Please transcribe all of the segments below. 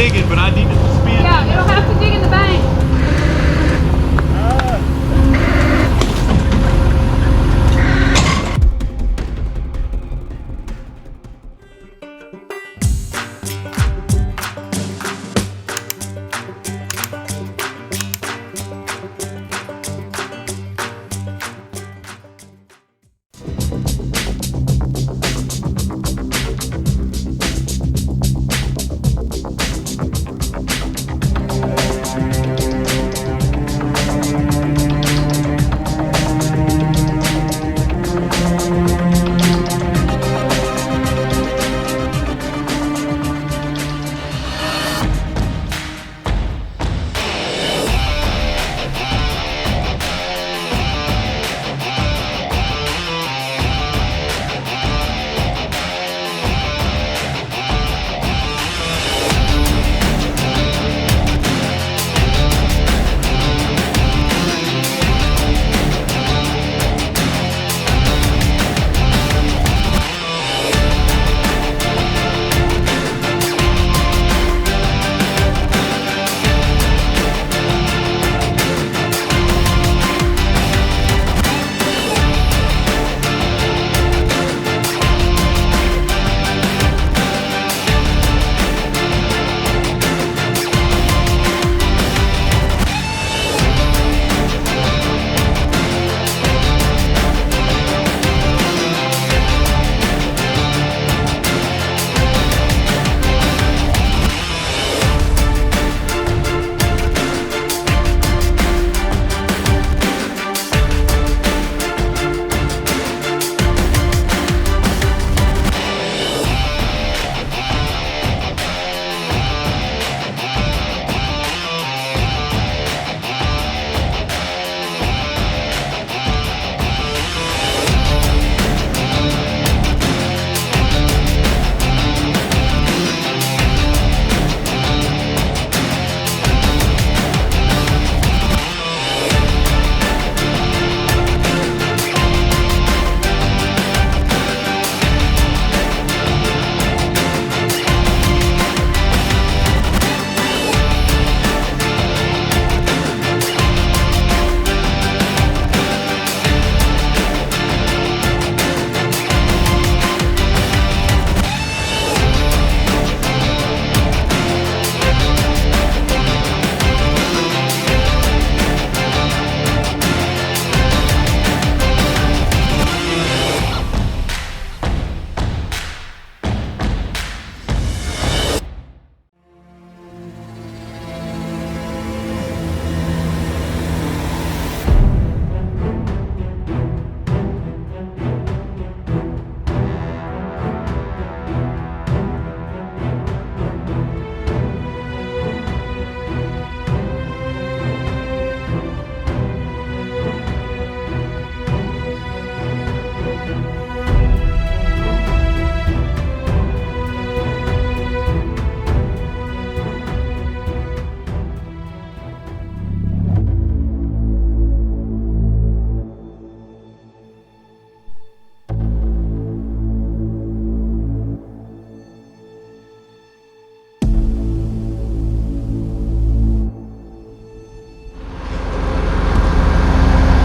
digging, but I need to suspend. Yeah, it'll have to dig in the bank.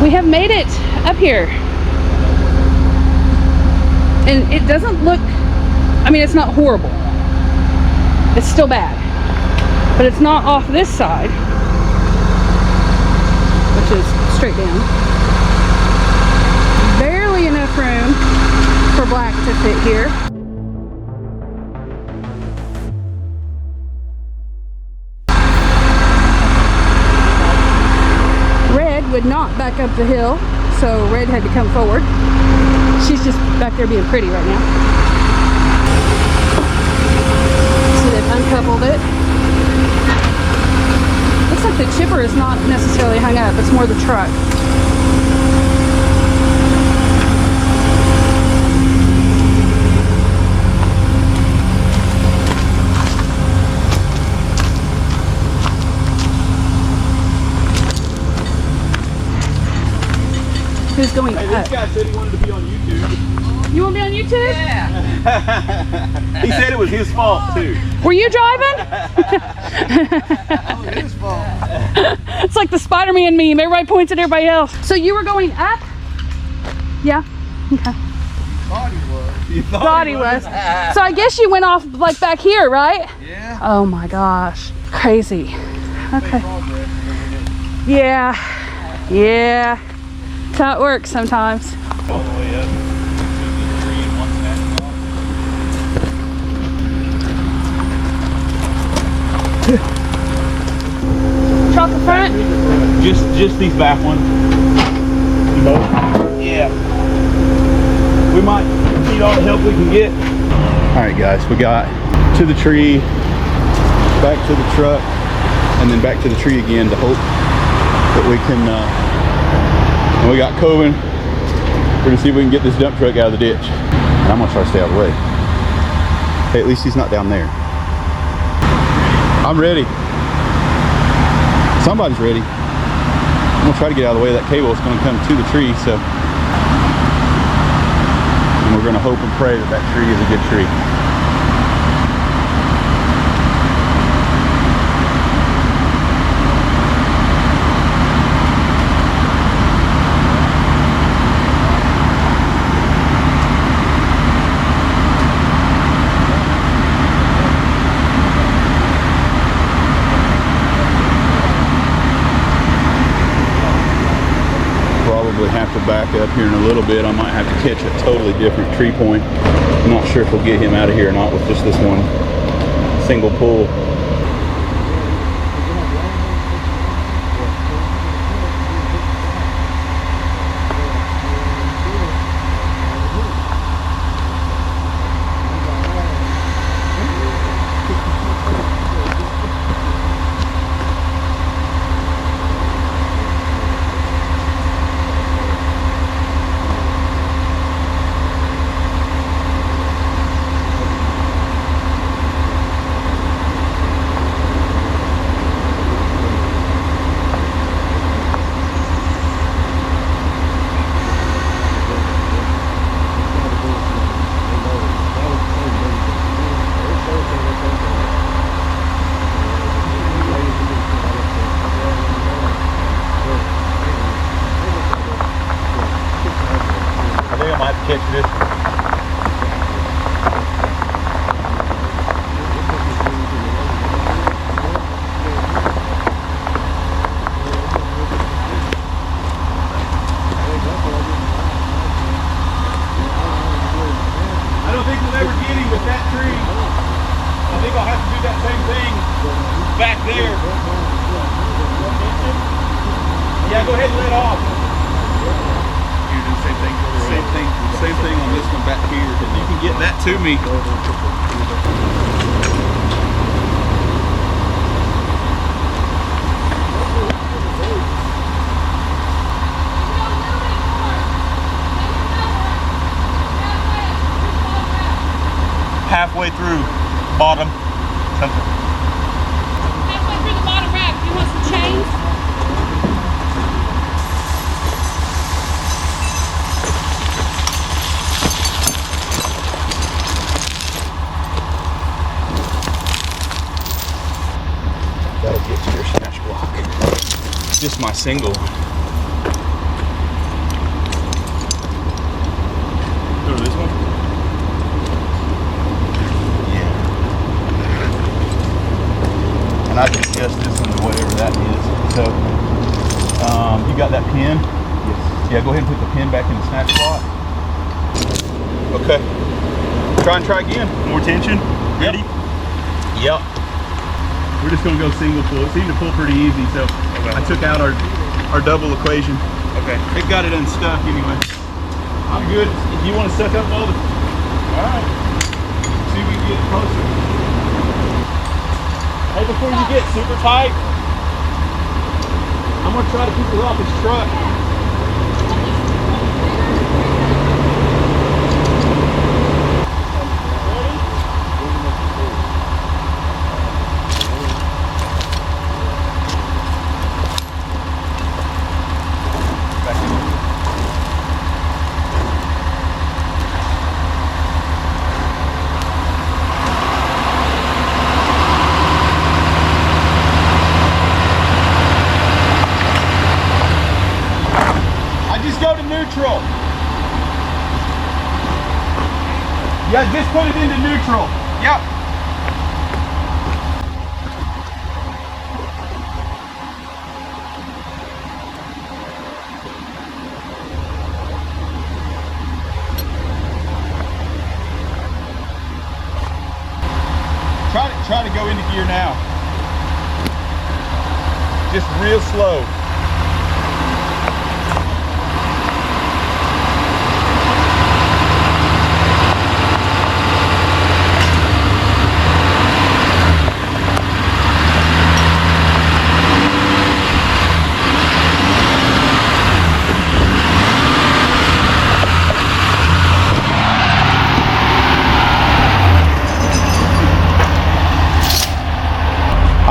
We have made it up here. And it doesn't look, I mean, it's not horrible. It's still bad. But it's not off this side, which is straight down. Barely enough room for black to fit here. Would not back up the hill, so Red had to come forward. She's just back there being pretty right now. So they've uncoupled it. Looks like the chipper is not necessarily hung up, it's more the truck. Who's going up? This guy said he wanted to be on YouTube. You want to be on YouTube? Yeah. He said it was his fault too. Were you driving? That was his fault. It's like the Spider-Man meme. Everybody points at everybody else. So you were going up? Yeah. Okay. Thought he was. You Thought he was. So I guess you went off like back here, right? Yeah. Oh my gosh. Crazy. Okay. Progress. Yeah. Yeah. That's how it works sometimes. All the way up to the tree in one snap. Chalk the front? Just these back ones. Yeah. We might need all the help we can get. All right, guys, we got to the tree, back to the truck, and then back to the tree again to hope that we can, and we got Towin. We're gonna see if we can get this dump truck out of the ditch. And I'm gonna try to stay out of the way. Hey, at least he's not down there. I'm ready. Somebody's ready. I'm gonna try to get out of the way of that cable. It's gonna come to the tree, so. And we're gonna hope and pray that that tree is a good tree. Have to back up here in a little bit. I might have to catch a totally different tree point. I'm not sure if we'll get him out of here or not with just this one single pull. Catch this. I don't think we'll ever get him with that tree. I think I'll have to do that same thing back there. Yeah, go ahead and let off. You do the same thing. Same thing on this one back here. If you can get that to me. Halfway through bottom. Halfway through the bottom rack. You want some chains? That'll get to your snatch block. Just my single. Go to this one? Yeah. And I can adjust this one to whatever that is. So, you got that pin? Yes. Yeah, go ahead and put the pin back in the snatch block. Okay. Try again. More tension. Ready? Yep. We're just gonna go single pull. It seemed to pull pretty easy, so okay. I took out our double equation. Okay. It got it unstuck anyway. I'm good. If you want to suck up all the... Alright. See if we can get closer. Hey, before you get super tight, I'm gonna try to keep it off his truck. Yeah, just put it into neutral. Yep. Try to go into gear now. Just real slow.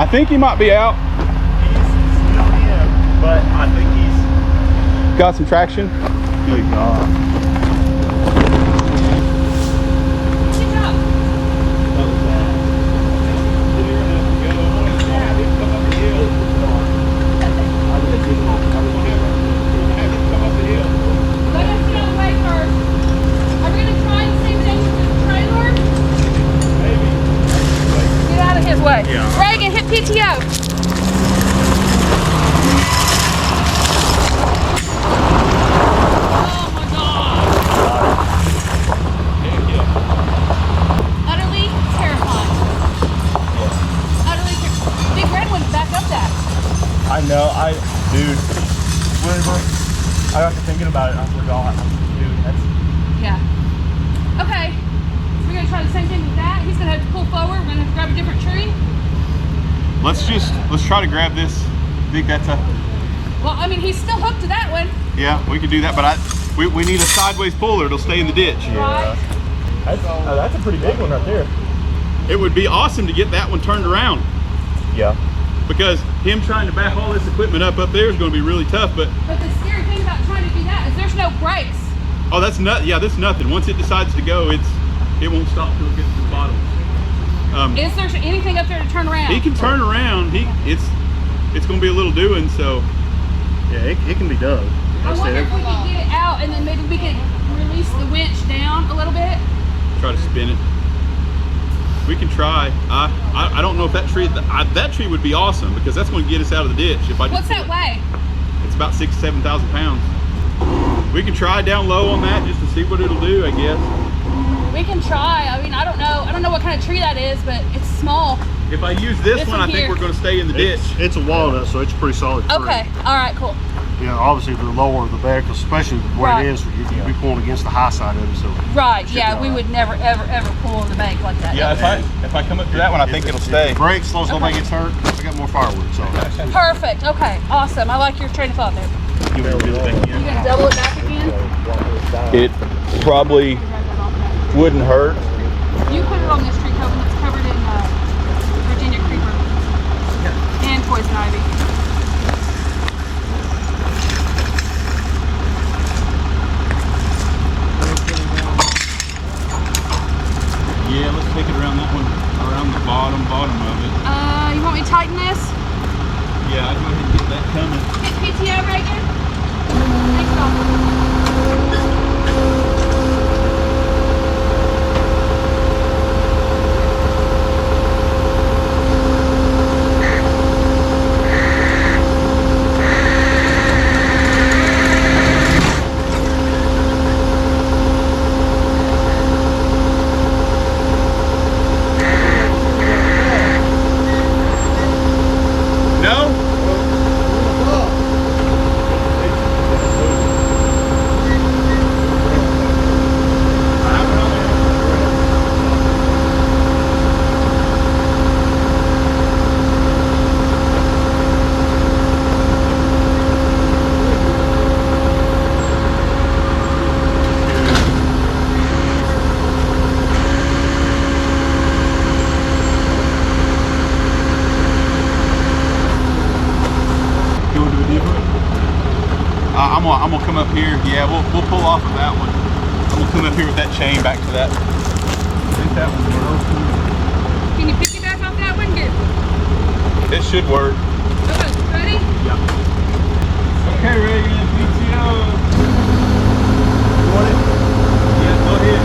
I think he might be out. He's still in, but I think he's Got some traction. good God. Good job. Let us get out of the way first. Are we gonna try the same thing with the trailer? Get out of his way. Yeah. Reagan, hit PTO. Oh my God. Utterly terrifying. Utterly terrifying. Big red one's back up that. I know, dude, whenever I got to thinking about it, I forgot. Dude, that's, Yeah. Okay. So we're gonna try the same thing with that. He's gonna have to pull forward. We're gonna have to grab a different tree. Let's try to grab this. I think that's a, Well, I mean, he's still hooked to that one. yeah, we could do that, but we need a sideways puller. It'll stay in the ditch. Right. that's a pretty big one right there. It would be awesome to get that one turned around, Yeah. because him trying to back all this equipment up there is going to be really tough. But But the scary thing about trying to do that is there's no brakes. oh, that's that's nothing. Once it decides to go, it won't stop till it gets to the bottom. Is there anything up there to turn around? He can turn around. It's going to be a little doing. So Yeah, it can be done. I wonder if we could get it out and then maybe we could release the winch down a little bit. try to spin it. We can try. I don't know if that tree would be awesome, because that's going to get us out of the ditch. If I just What's that weigh? It's about 6,000 to 7,000 pounds. We can try down low on that just to see what it'll do, I guess. We can try. I mean, I don't know what kind of tree that is, but it's small. If I use this one, I think here. we're going to stay in the ditch. It's a walnut, so it's a pretty solid tree. Okay. All right. Cool. Yeah, obviously the lower the better, 'cause especially where Right. it is, you'd be pulling against the high side of it. So Right. Should Yeah. be We all would never, ever pull on the bank like that. Yeah, if I come up to that one, I think it'll stay. Break, slow, Okay. nobody gets hurt. I got more firewood, so. Perfect. Okay. Awesome. I like your train of thought there. You want to do the thing You here? gonna double it back again? It probably wouldn't hurt. You put it on this tree cover that's covered in Virginia creeper and poison ivy. Yeah, let's take it around that one, around the bottom of it. You want me to tighten this? Yeah, I'd go ahead and get that coming. Hit PTO, Reagan. Thanks, Bob. No? You want to do a deeper? I'm gonna come up here. Yeah, we'll pull off of that one. I'm gonna come up here with that chain back to that. I think that one's working. Can you piggyback off that one? Good. It should work. Okay, ready? Yeah. Okay, Reagan, PTO. You want it? Yeah, go ahead.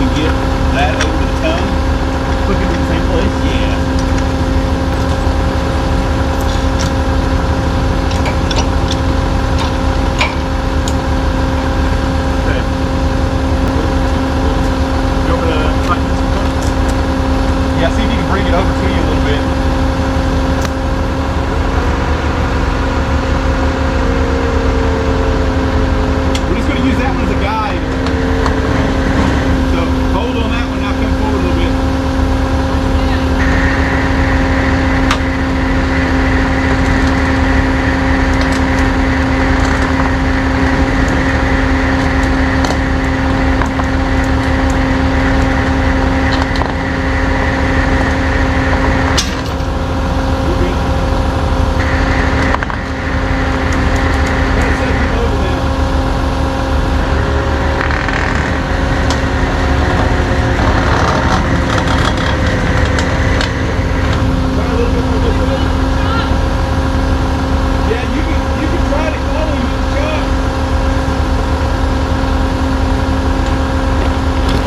can get that over the tongue. Hook it in the same place? Yeah. Okay. You want me to tighten this one? Yeah, see if you can bring it over to you a little bit. We're just going to use that one as a guide. So hold on that one, now come forward a little bit.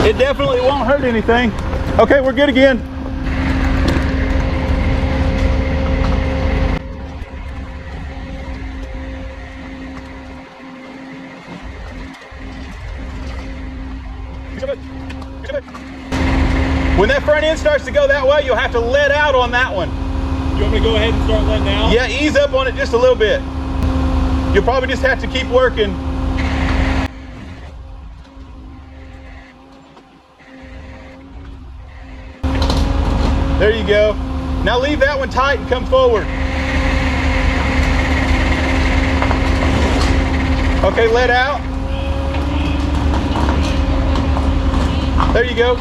It definitely won't hurt anything. Okay, we're good again. When that front end starts to go that way, you'll have to let out on that one. You want me to go ahead and start letting out? Yeah, ease up on it just a little bit. You'll probably just have to keep working. There you go. Now leave that one tight and come forward. Okay, let out. There you go.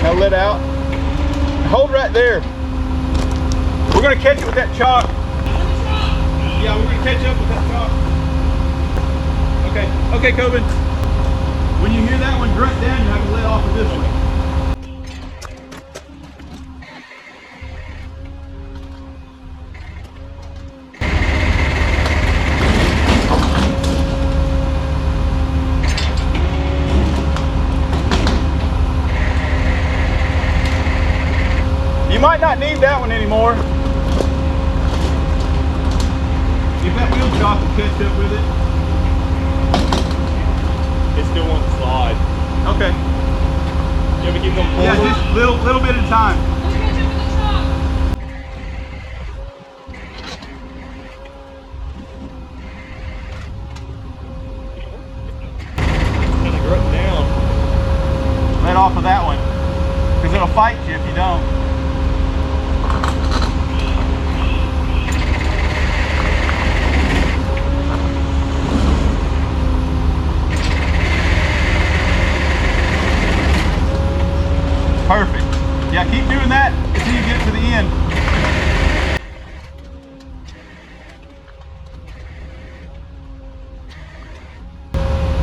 Now let out. Hold right there. We're going to catch it with that chalk. Yeah, we're going to catch up with that chalk. Okay, okay, Coben. When you hear that one grunt down, you have to let off of this one. You might not need that one anymore. If that wheel chock will catch up with it. It still won't slide. Okay. You ever keep them forward? Yeah, just little bit at a time. Kind of grunt down. Let off of that one, because it'll fight you if you don't. Perfect. Yeah, keep doing that until you get to the end.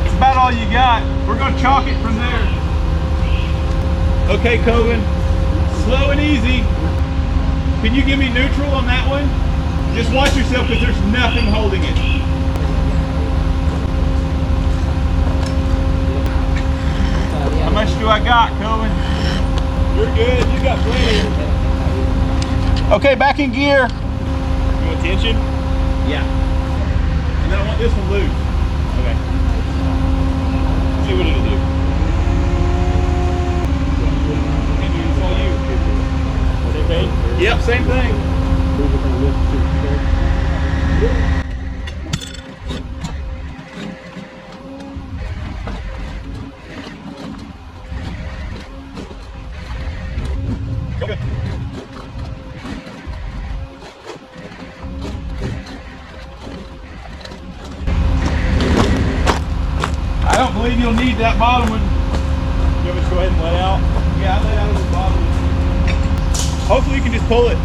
That's about all you got. We're going to chalk it from there. Okay, Coven. Slow and easy. Can you give me neutral on that one? Just watch yourself because there's nothing holding it. How much do I got, Coven? You're good. You got plenty. Okay, back in gear. You want tension? Yeah. And then I want this one loose. Okay. See what it'll do. It's all you. Same thing? Yep, same thing. Okay. I don't believe you'll need that bottom one. You want me to go ahead and let out? Yeah, I let out of the bottom one. Hopefully you can just pull it.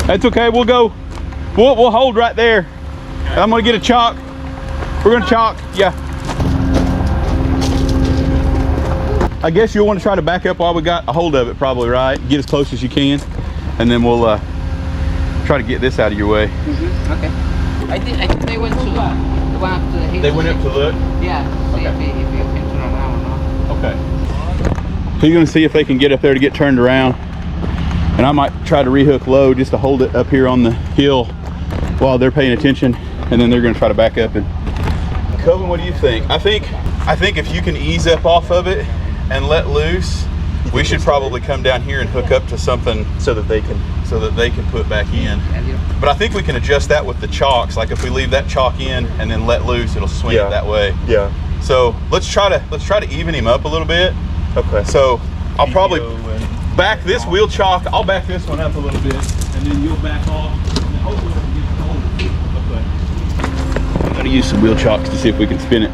That's okay. We'll go. We'll hold right there. I'm gonna get a chalk. We're gonna chalk. Yeah. I guess you'll want to try to back up while we got a hold of it, probably, right? Get as close as you can, and then we'll try to get this out of your way. Okay. I think they went to the one up to the hill. They went up to look? Yeah. See Okay. if you can turn around or not. Okay. So you're gonna see if they can get up there to get turned around. And I might try to rehook low just to hold it up here on the hill while they're paying attention, and then they're gonna try to back up. And Coven, what do you think? I think if you can ease up off of it and let loose, we should probably come down here and hook up to something so that they can put back in. But I think we can adjust that with the chalks. Like if we leave that chalk in and then let loose, it'll swing it that way. Yeah. So let's try to even him up a little bit. Okay. So I'll probably back this wheel chalk. I'll back this one up a little bit, and then you'll back off. And hopefully we can get it hold. Okay. I'm gonna use some wheel chalks to see if we can spin it.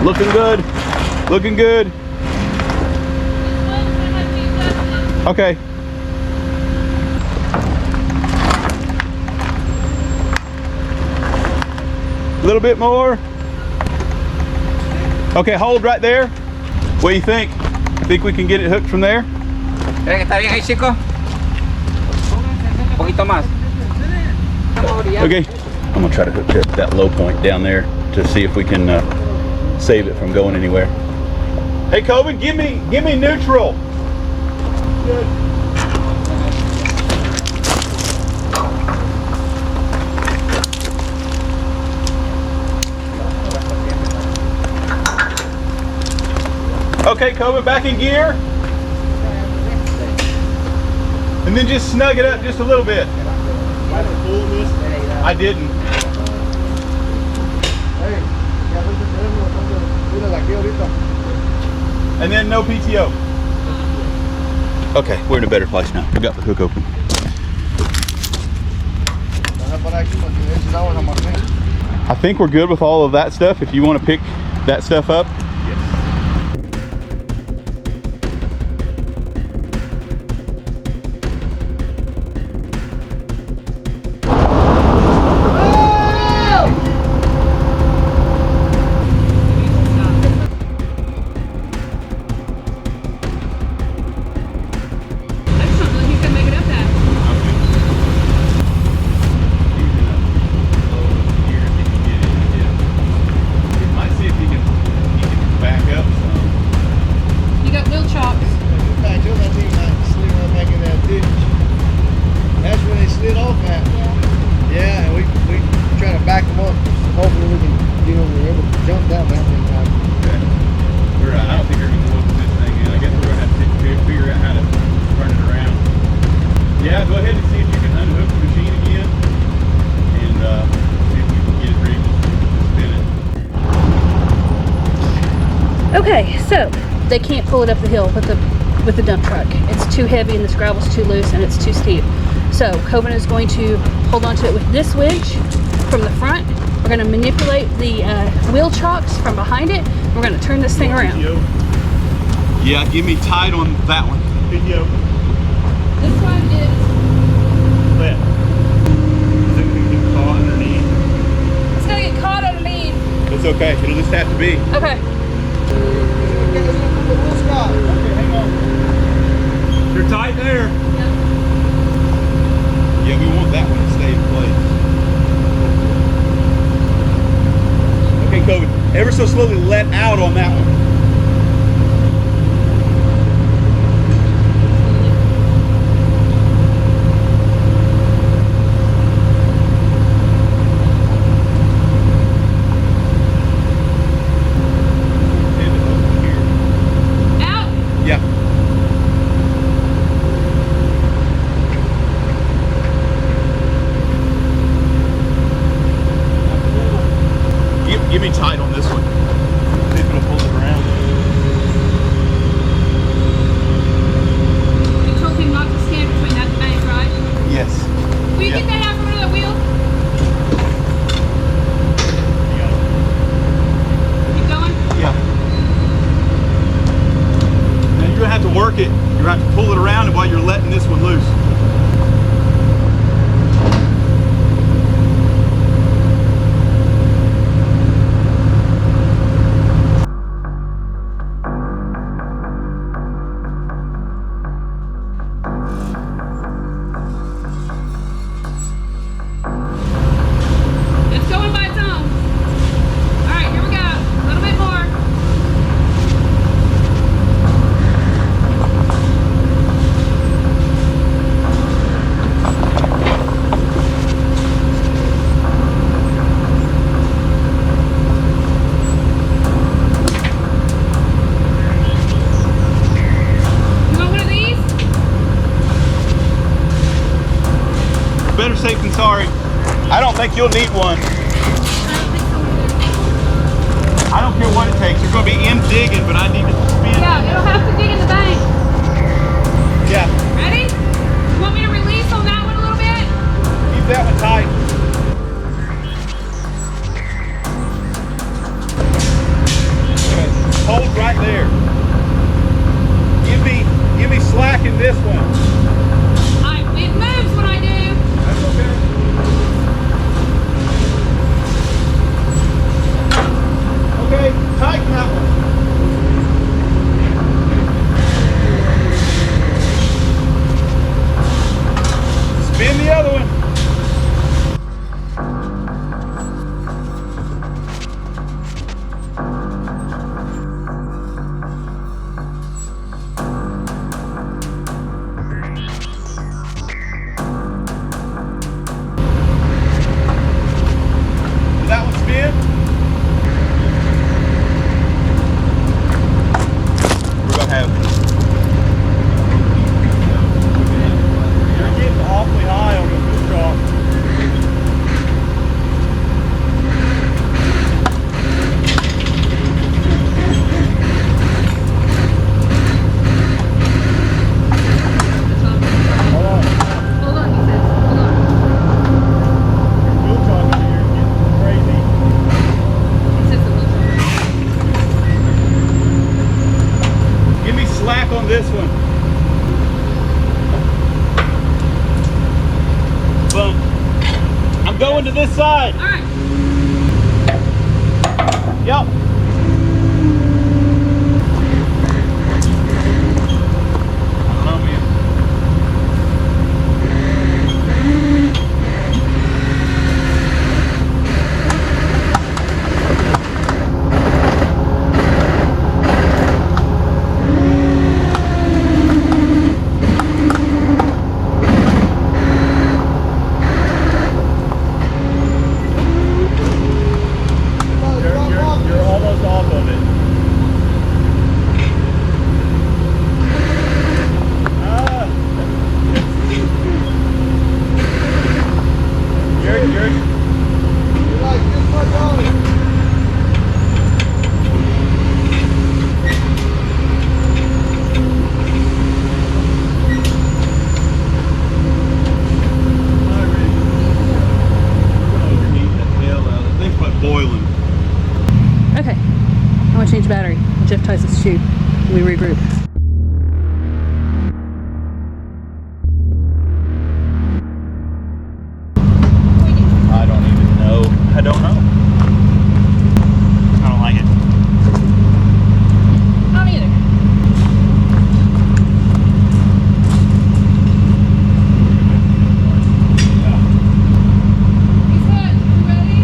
Looking good. Looking good. Okay. A little bit more. Okay, hold right there. What do you think? Think we can get it hooked from there? ¿Está bien ahí, chico? Un poquito más. Okay. I'm gonna try to hook that low point down there to see if we can save it from going anywhere. Hey, Coven, give me neutral. Good. Okay, Coven, back in gear. And then just snug it up just a little bit. I didn't. And then no PTO. Okay, we're in a better place now. We got the hook open. I think we're good with all of that stuff. If you want to pick that stuff up. Okay, so they can't pull it up the hill with the dump truck. It's too heavy and this gravel's too loose and it's too steep. So Coven is going to hold onto it with this winch from the front. We're going to manipulate the wheel chocks from behind it. We're going to turn this thing around. Yeah, give me tight on that one. Video. This one is... Is it going to get caught underneath? It's going to get caught underneath. It's okay. It'll just have to be. Okay. Okay, hang on. You're tight there. Yeah, we want that one to stay in place. Okay, Coven, ever so slowly let out on that one. Give me tight on this one. See if it'll pull the work it, you're going to have to pull it around while you're letting this one loose. It's going by its own. All right, here we go. A little bit more. You want one of these? Better safe than sorry. I don't think you'll need one. I don't care what it takes. You're going to be in digging, but I need to spin. Yeah, it'll have to dig in the bank. Yeah. Ready? You want me to release on that one a little bit? Keep that one tight. Okay. Hold right there. Give me slack in this one. It moves when I do. That's okay. Okay, tighten that one. Spin the other one. Did that one spin? We're gonna have. You're getting awfully high on the food truck. Hold on. Hold on, he says. Hold on. Food truck over here is getting crazy. He says the wheels are. Give me slack on this one. Boom. I'm going to this side. All right. Yep. I don't know, man. You're almost off of it. Ah. You're like this much on it. Think about boiling. Okay. I want to change battery. Jeff ties his shoe. We regroup. I don't even know. I don't know. I don't like it. I don't either. He's hit. You ready?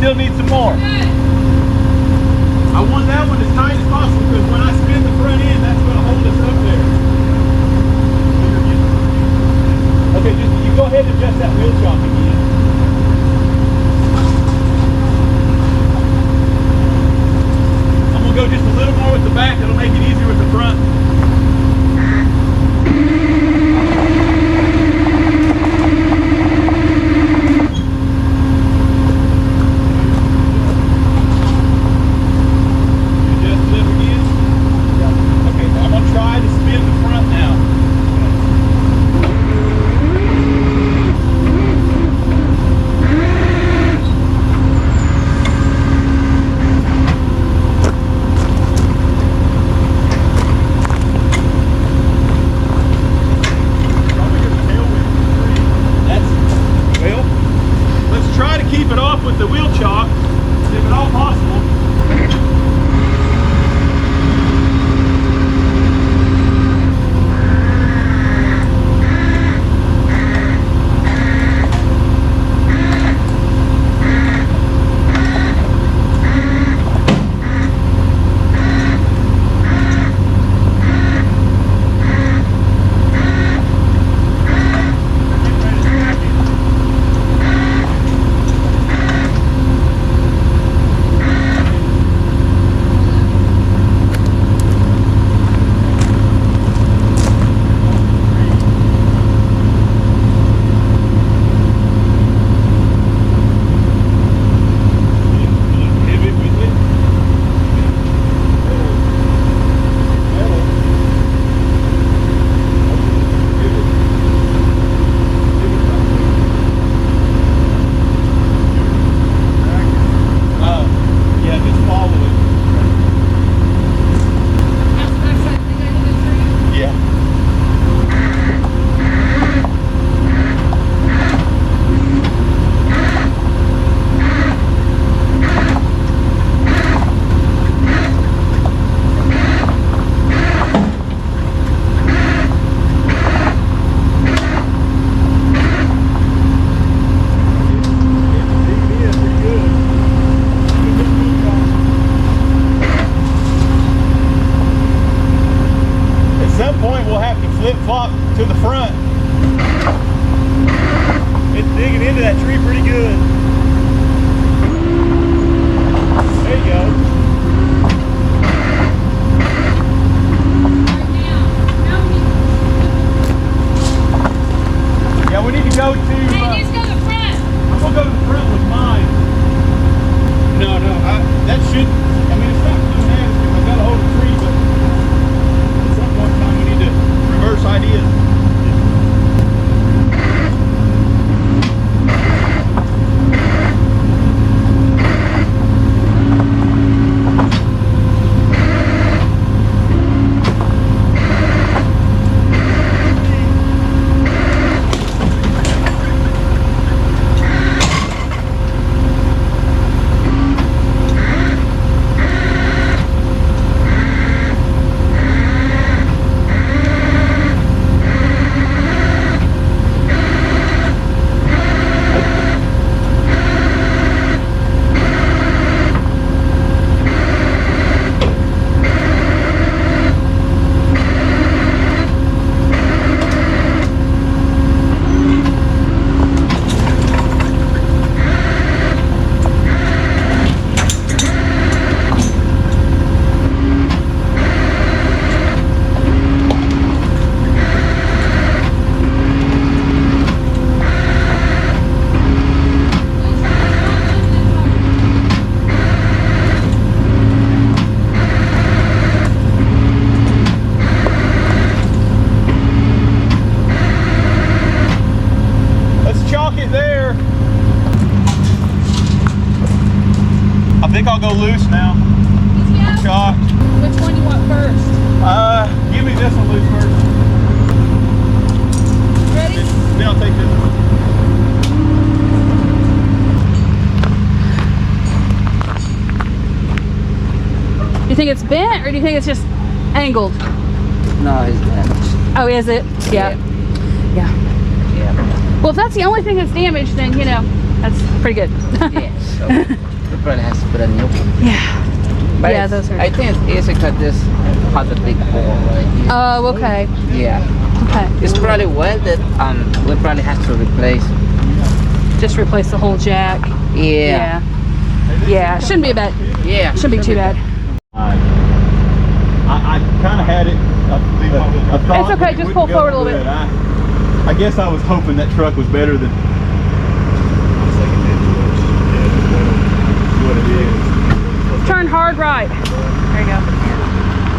still need some more. I want that one as tight as possible because when I spin the front end, that's going to hold us up there. Okay, just you go ahead and adjust that wheel chock again. I'm going to go just a little more with the back. It'll make it easier with the front. flip-flop to the front. It's digging into that tree pretty good. There you go. Yeah, we need to go to... Hey, let's go to the front. I'm going to go to the front with mine. No, that should... I mean, it's not too bad if I've got to hold a tree, but at some point in time we need to reverse ideas. I think I'll go loose now. Yeah. Chalk. Which one you want first? Give me this one loose first. Ready? Then I'll take this one. Do you think it's bent or do you think it's just angled? No, it's damaged. Oh, is it? Yeah. Yeah. Yeah. Well, if that's the only thing that's damaged, then, you know, that's pretty good. Yeah. So probably has to put a new one. Yeah. But Yeah, it's- those are- I think it's easy because this has a big hole right here. Oh, okay. Yeah. Okay. It's probably welded. We probably have to replace. Just replace the whole jack. Yeah. Yeah. Shouldn't be a bad. Yeah. Shouldn't be too bad. I kind of had it. I thought It's okay, it just wouldn't pull go forward a little good. bit. I guess I was hoping that truck was better than what it is. Turn hard right. There you go.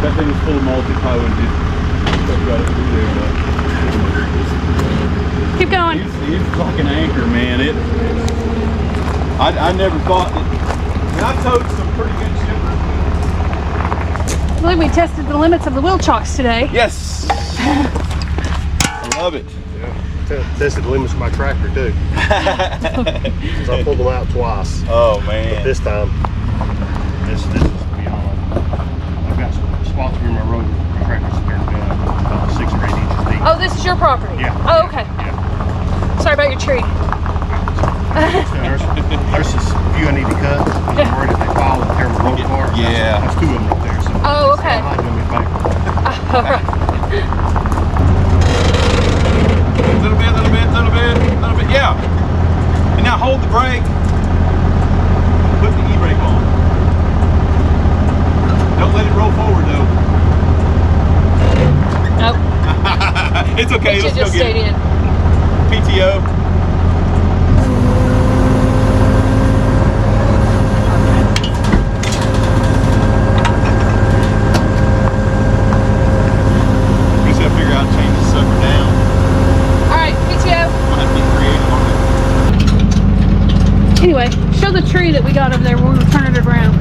That thing was full of multi, probably would just right up through there. But Keep going. it's like an anchor, man. I never thought that. And I towed some pretty good shippers. I believe we tested the limits of the wheel chocks today. Yes. I love it. Tested the limits of my tractor too. So I pulled them out twice. Oh But man. this time, this is beyond. I've got some spots in my road. My tractor's turned down about 6 or 8 inches deep. Oh, this is your property? Yeah. Oh, okay. Yeah. Sorry about your tree. So there's just a few I need to cut. I'm worried if they fall and tear my road apart. Yeah. That's 2 of them right there. So Oh, okay. I might do me a favor. Little bit. Yeah. And now hold the brake. Put the e-brake on. Don't let it roll forward though. Nope. It's okay. It It'll should still just get stayed it. in. PTO. You should figure out how to change this sucker down. All right, PTO. Might have to get creative on it. Anyway, show the tree that we got over there when we were turning it around.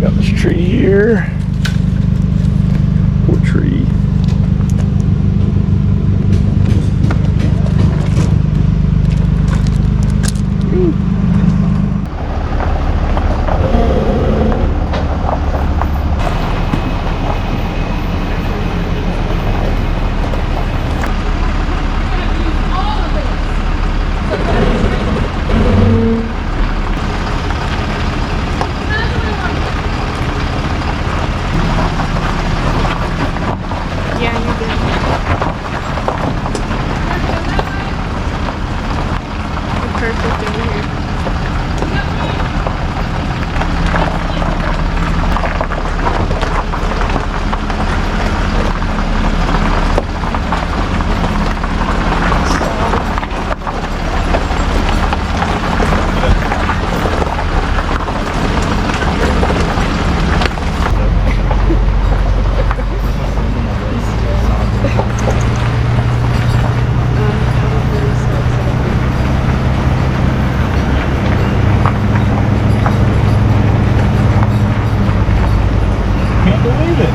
Got this tree here. Poor tree. Yeah, you did. Perfect over here. Can't believe it.